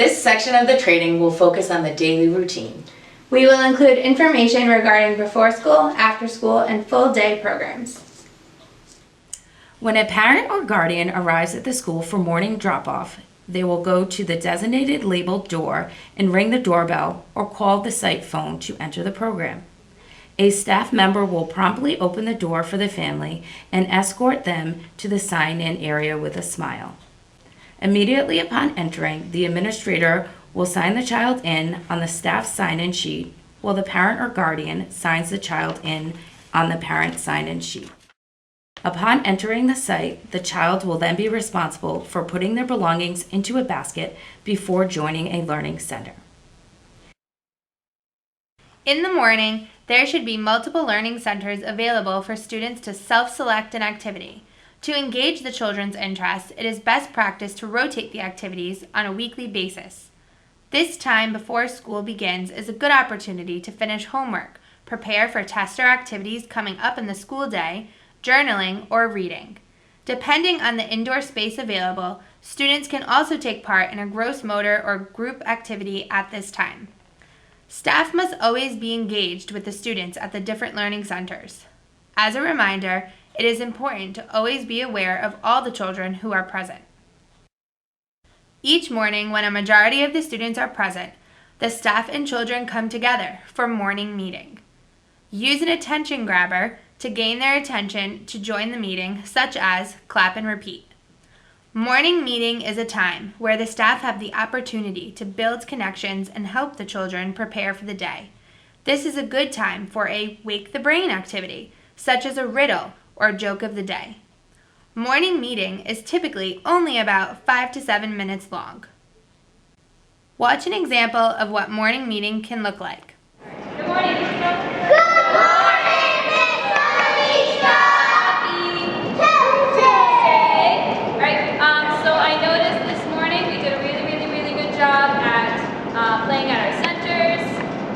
This section of the training will focus on the daily routine. We will include information regarding before school, after school, and full day programs. When a parent or guardian arrives at the school for morning drop-off, they will go to the designated labeled door and ring the doorbell or call the site phone to enter the program. A staff member will promptly open the door for the family and escort them to the sign-in area with a smile. Immediately upon entering, the administrator will sign the child in on the staff sign-in sheet, while the parent or guardian signs the child in on the parent sign-in sheet. Upon entering the site, the child will then be responsible for putting their belongings into a basket before joining a learning center. In the morning, there should be multiple learning centers available for students to self-select an activity. To engage the children's interest, it is best practice to rotate the activities on a weekly basis. This time before school begins is a good opportunity to finish homework, prepare for tests or activities coming up in the school day, journaling, or reading. Depending on the indoor space available, students can also take part in a gross motor or group activity at this time. Staff must always be engaged with the students at the different learning centers. As a reminder, it is important to always be aware of all the children who are present. Each morning, when a majority of the students are present, the staff and children come together for morning meeting. Use an attention grabber to gain their attention to join the meeting, such as clap and repeat. Morning meeting is a time where the staff have the opportunity to build connections and help the children prepare for the day. This is a good time for a wake the brain activity, such as a riddle or joke of the day. Morning meeting is typically only about 5 to 7 minutes long. Watch an example of what morning meeting can look like. Good morning, Lisa. Good morning, Miss Alicia. Happy Tuesday. All right, so I noticed this morning we did a really good job at playing at our centers.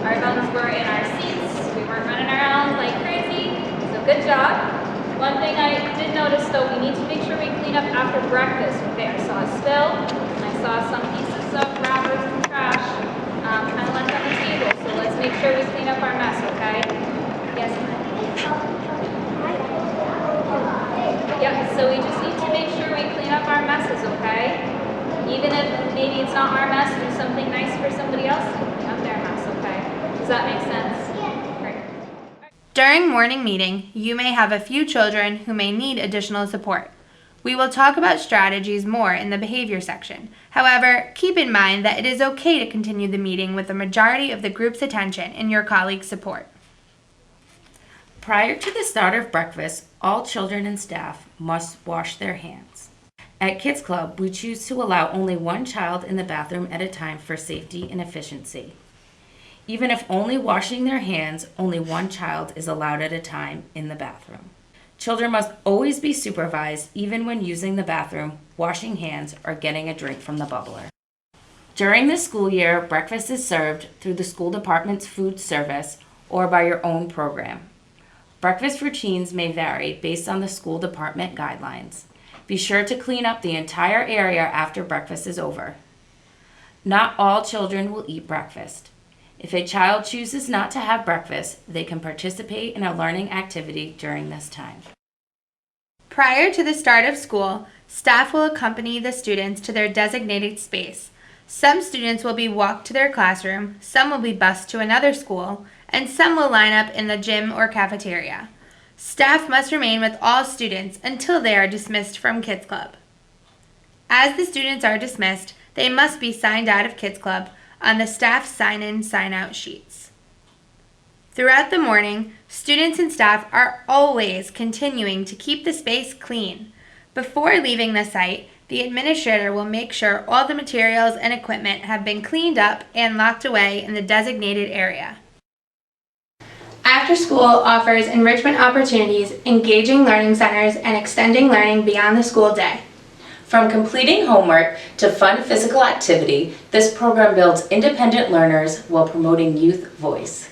Our thumbs were in our seats. We weren't running around like crazy, so good job. One thing I did notice though, we need to make sure we clean up after breakfast. Okay, I saw a spill, and I saw some pieces of wrappers and trash kind of left on the table. So let's make sure we clean up our mess, okay? Yes? Yep, so we just need to make sure we clean up our messes, okay? Even if maybe it's not our mess, do something nice for somebody else to clean up their mess, okay? Does that make sense? During morning meeting, you may have a few children who may need additional support. We will talk about strategies more in the behavior section. However, keep in mind that it is okay to continue the meeting with the majority of the group's attention and your colleagues' support. Prior to the start of breakfast, all children and staff must wash their hands. At Kids Club, we choose to allow only one child in the bathroom at a time for safety and efficiency. Even if only washing their hands, only one child is allowed at a time in the bathroom. Children must always be supervised, even when using the bathroom, washing hands, or getting a drink from the bubbler. During the school year, breakfast is served through the school department's food service or by your own program. Breakfast routines may vary based on the school department guidelines. Be sure to clean up the entire area after breakfast is over. Not all children will eat breakfast. If a child chooses not to have breakfast, they can participate in a learning activity during this time. Prior to the start of school, staff will accompany the students to their designated space. Some students will be walked to their classroom, some will be bused to another school, and some will line up in the gym or cafeteria. Staff must remain with all students until they are dismissed from Kids Club. As the students are dismissed, they must be signed out of Kids Club on the staff sign-in, sign-out sheets. Throughout the morning, students and staff are always continuing to keep the space clean. Before leaving the site, the administrator will make sure all the materials and equipment have been cleaned up and locked away in the designated area. After School offers enrichment opportunities, engaging learning centers, and extending learning beyond the school day. From completing homework to fun physical activity, this program builds independent learners while promoting youth voice.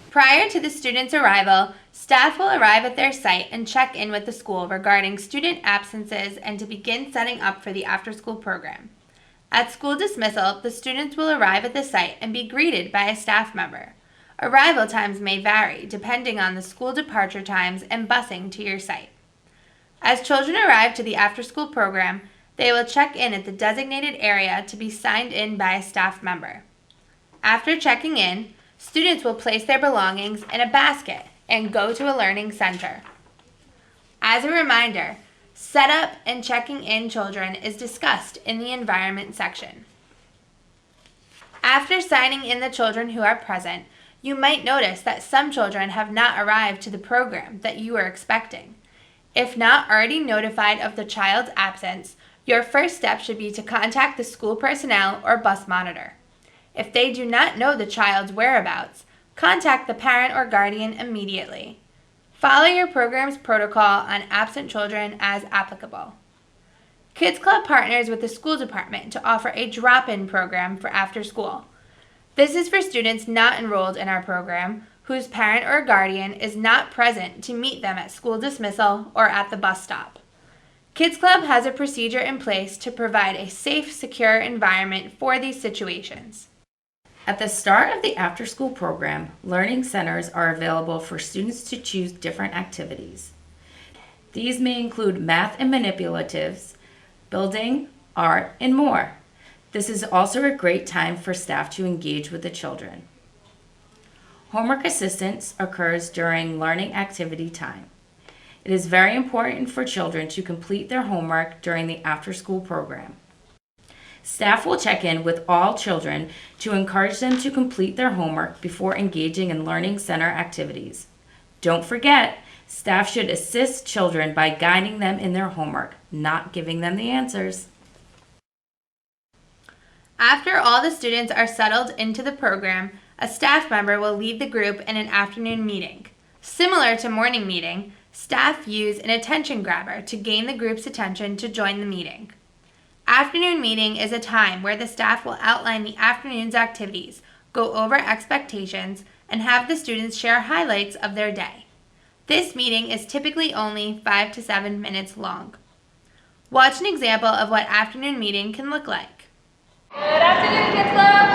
Prior to the students' arrival, staff will arrive at their site and check in with the school regarding student absences and to begin setting up for the after-school program. At school dismissal, the students will arrive at the site and be greeted by a staff member. Arrival times may vary depending on the school departure times and busing to your site. As children arrive to the after-school program, they will check in at the designated area to be signed in by a staff member. After checking in, students will place their belongings in a basket and go to a learning center. As a reminder, setup and checking in children is discussed in the environment section. After signing in the children who are present, you might notice that some children have not arrived to the program that you were expecting. If not already notified of the child's absence, your first step should be to contact the school personnel or bus monitor. If they do not know the child's whereabouts, contact the parent or guardian immediately. Follow your program's protocol on absent children as applicable. Kids Club partners with the school department to offer a drop-in program for after school. This is for students not enrolled in our program whose parent or guardian is not present to meet them at school dismissal or at the bus stop. Kids Club has a procedure in place to provide a safe, secure environment for these situations. At the start of the after-school program, learning centers are available for students to choose different activities. These may include math and manipulatives, building, art, and more. This is also a great time for staff to engage with the children. Homework assistance occurs during learning activity time. It is very important for children to complete their homework during the after-school program. Staff will check in with all children to encourage them to complete their homework before engaging in learning center activities. Don't forget, staff should assist children by guiding them in their homework, not giving them the answers. After all the students are settled into the program, a staff member will lead the group in an afternoon meeting. Similar to morning meeting, staff use an attention grabber to gain the group's attention to join the meeting. Afternoon meeting is a time where the staff will outline the afternoon's activities, go over expectations, and have the students share highlights of their day. This meeting is typically only 5 to 7 minutes long. Watch an example of what afternoon meeting can look like. Good afternoon, Kids Club.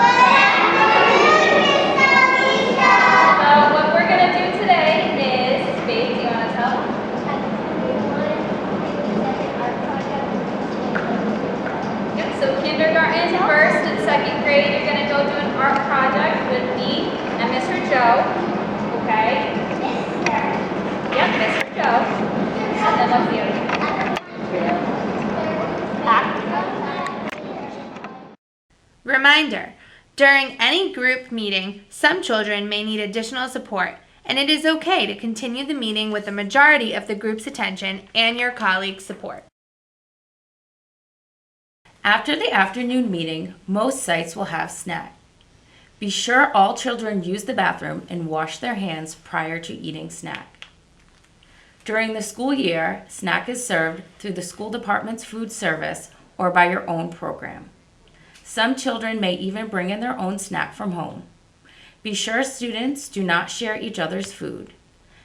So what we're going to do today is, Faith, do you want to tell? Yep, so kindergarten, first and second grade, you're going to go do an art project with me and Mr. Joe. Okay? Yep, Mr. Joe. And then what's the other one? Reminder, during any group meeting, some children may need additional support, and it is okay to continue the meeting with the majority of the group's attention and your colleagues' support. After the afternoon meeting, most sites will have snack. Be sure all children use the bathroom and wash their hands prior to eating snack. During the school year, snack is served through the school department's food service or by your own program. Some children may even bring in their own snack from home. Be sure students do not share each other's food.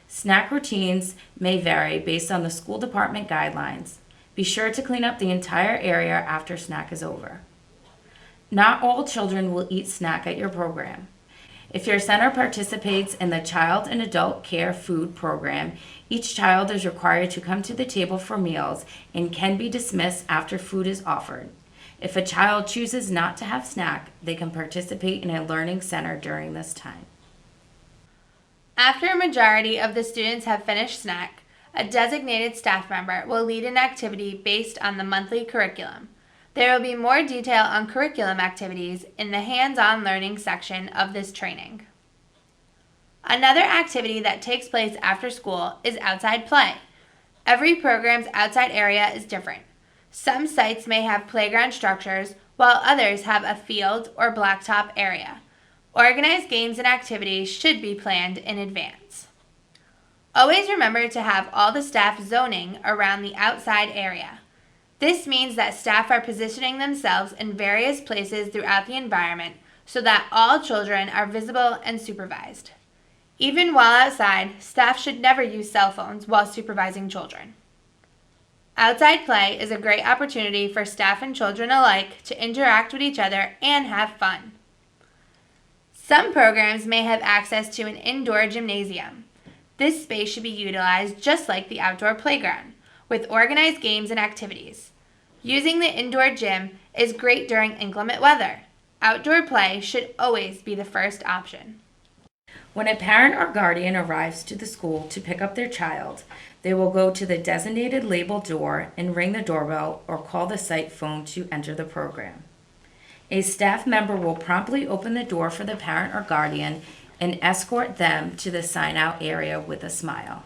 Snack routines may vary based on the school department guidelines. Be sure to clean up the entire area after snack is over. Not all children will eat snack at your program. If your center participates in the Child and Adult Care Food Program, each child is required to come to the table for meals and can be dismissed after food is offered. If a child chooses not to have snack, they can participate in a learning center during this time. After a majority of the students have finished snack, a designated staff member will lead an activity based on the monthly curriculum. There will be more detail on curriculum activities in the hands-on learning section of this training. Another activity that takes place after school is outside play. Every program's outside area is different. Some sites may have playground structures, while others have a field or blacktop area. Organized games and activities should be planned in advance. Always remember to have all the staff zoning around the outside area. This means that staff are positioning themselves in various places throughout the environment so that all children are visible and supervised. Even while outside, staff should never use cell phones while supervising children. Outside play is a great opportunity for staff and children alike to interact with each other and have fun. Some programs may have access to an indoor gymnasium. This space should be utilized just like the outdoor playground, with organized games and activities. Using the indoor gym is great during inclement weather. Outdoor play should always be the first option. When a parent or guardian arrives to the school to pick up their child, they will go to the designated labeled door and ring the doorbell or call the site phone to enter the program. A staff member will promptly open the door for the parent or guardian and escort them to the sign-out area with a smile.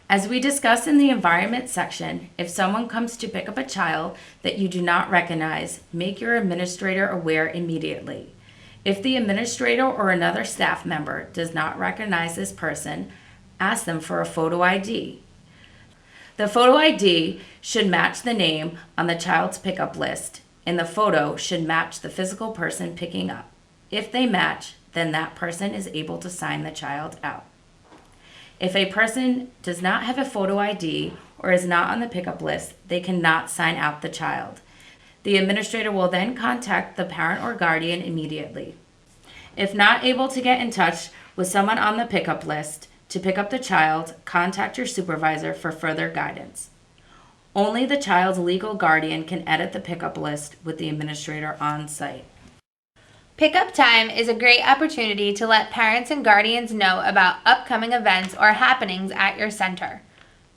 As we discussed in the environment section, if someone comes to pick up a child that you do not recognize, make your administrator aware immediately. If the administrator or another staff member does not recognize this person, ask them for a photo ID. The photo ID should match the name on the child's pickup list, and the photo should match the physical person picking up. If they match, then that person is able to sign the child out. If a person does not have a photo ID or is not on the pickup list, they cannot sign out the child. The administrator will then contact the parent or guardian immediately. If not able to get in touch with someone on the pickup list to pick up the child, contact your supervisor for further guidance. Only the child's legal guardian can edit the pickup list with the administrator on site. Pickup time is a great opportunity to let parents and guardians know about upcoming events or happenings at your center.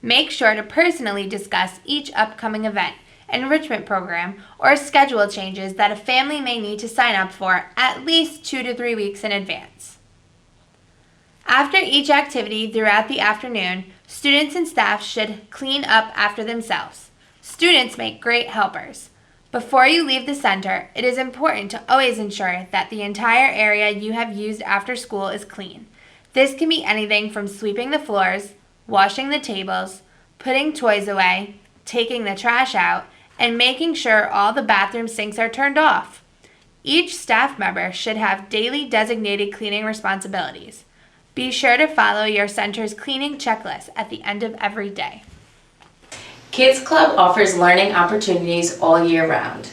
Make sure to personally discuss each upcoming event, enrichment program, or schedule changes that a family may need to sign up for at least 2 to 3 weeks in advance. After each activity throughout the afternoon, students and staff should clean up after themselves. Students make great helpers. Before you leave the center, it is important to always ensure that the entire area you have used after school is clean. This can be anything from sweeping the floors, washing the tables, putting toys away, taking the trash out, and making sure all the bathroom sinks are turned off. Each staff member should have daily designated cleaning responsibilities. Be sure to follow your center's cleaning checklist at the end of every day. Kids Club offers learning opportunities all year round.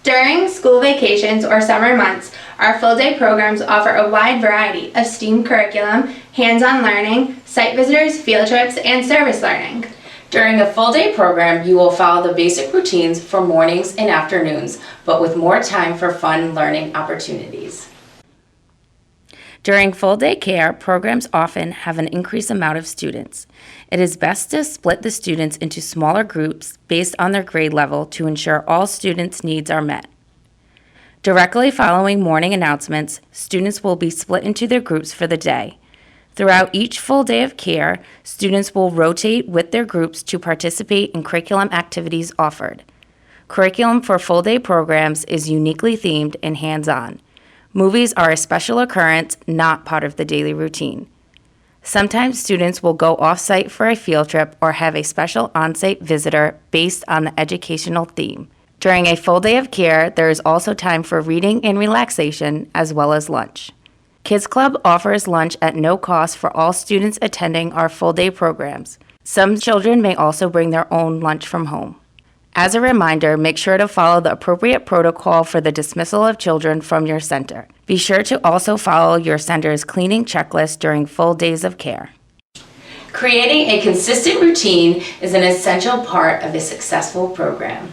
During school vacations or summer months, our full-day programs offer a wide variety of STEAM curriculum, hands-on learning, site visitors, field trips, and service learning. During a full-day program, you will follow the basic routines for mornings and afternoons, but with more time for fun learning opportunities. During full-day care, programs often have an increased amount of students. It is best to split the students into smaller groups based on their grade level to ensure all students' needs are met. Directly following morning announcements, students will be split into their groups for the day. Throughout each full day of care, students will rotate with their groups to participate in curriculum activities offered. Curriculum for full-day programs is uniquely themed and hands-on. Movies are a special occurrence, not part of the daily routine. Sometimes students will go off-site for a field trip or have a special on-site visitor based on the educational theme. During a full day of care, there is also time for reading and relaxation, as well as lunch. Kids Club offers lunch at no cost for all students attending our full-day programs. Some children may also bring their own lunch from home. As a reminder, make sure to follow the appropriate protocol for the dismissal of children from your center. Be sure to also follow your center's cleaning checklist during full days of care. Creating a consistent routine is an essential part of a successful program.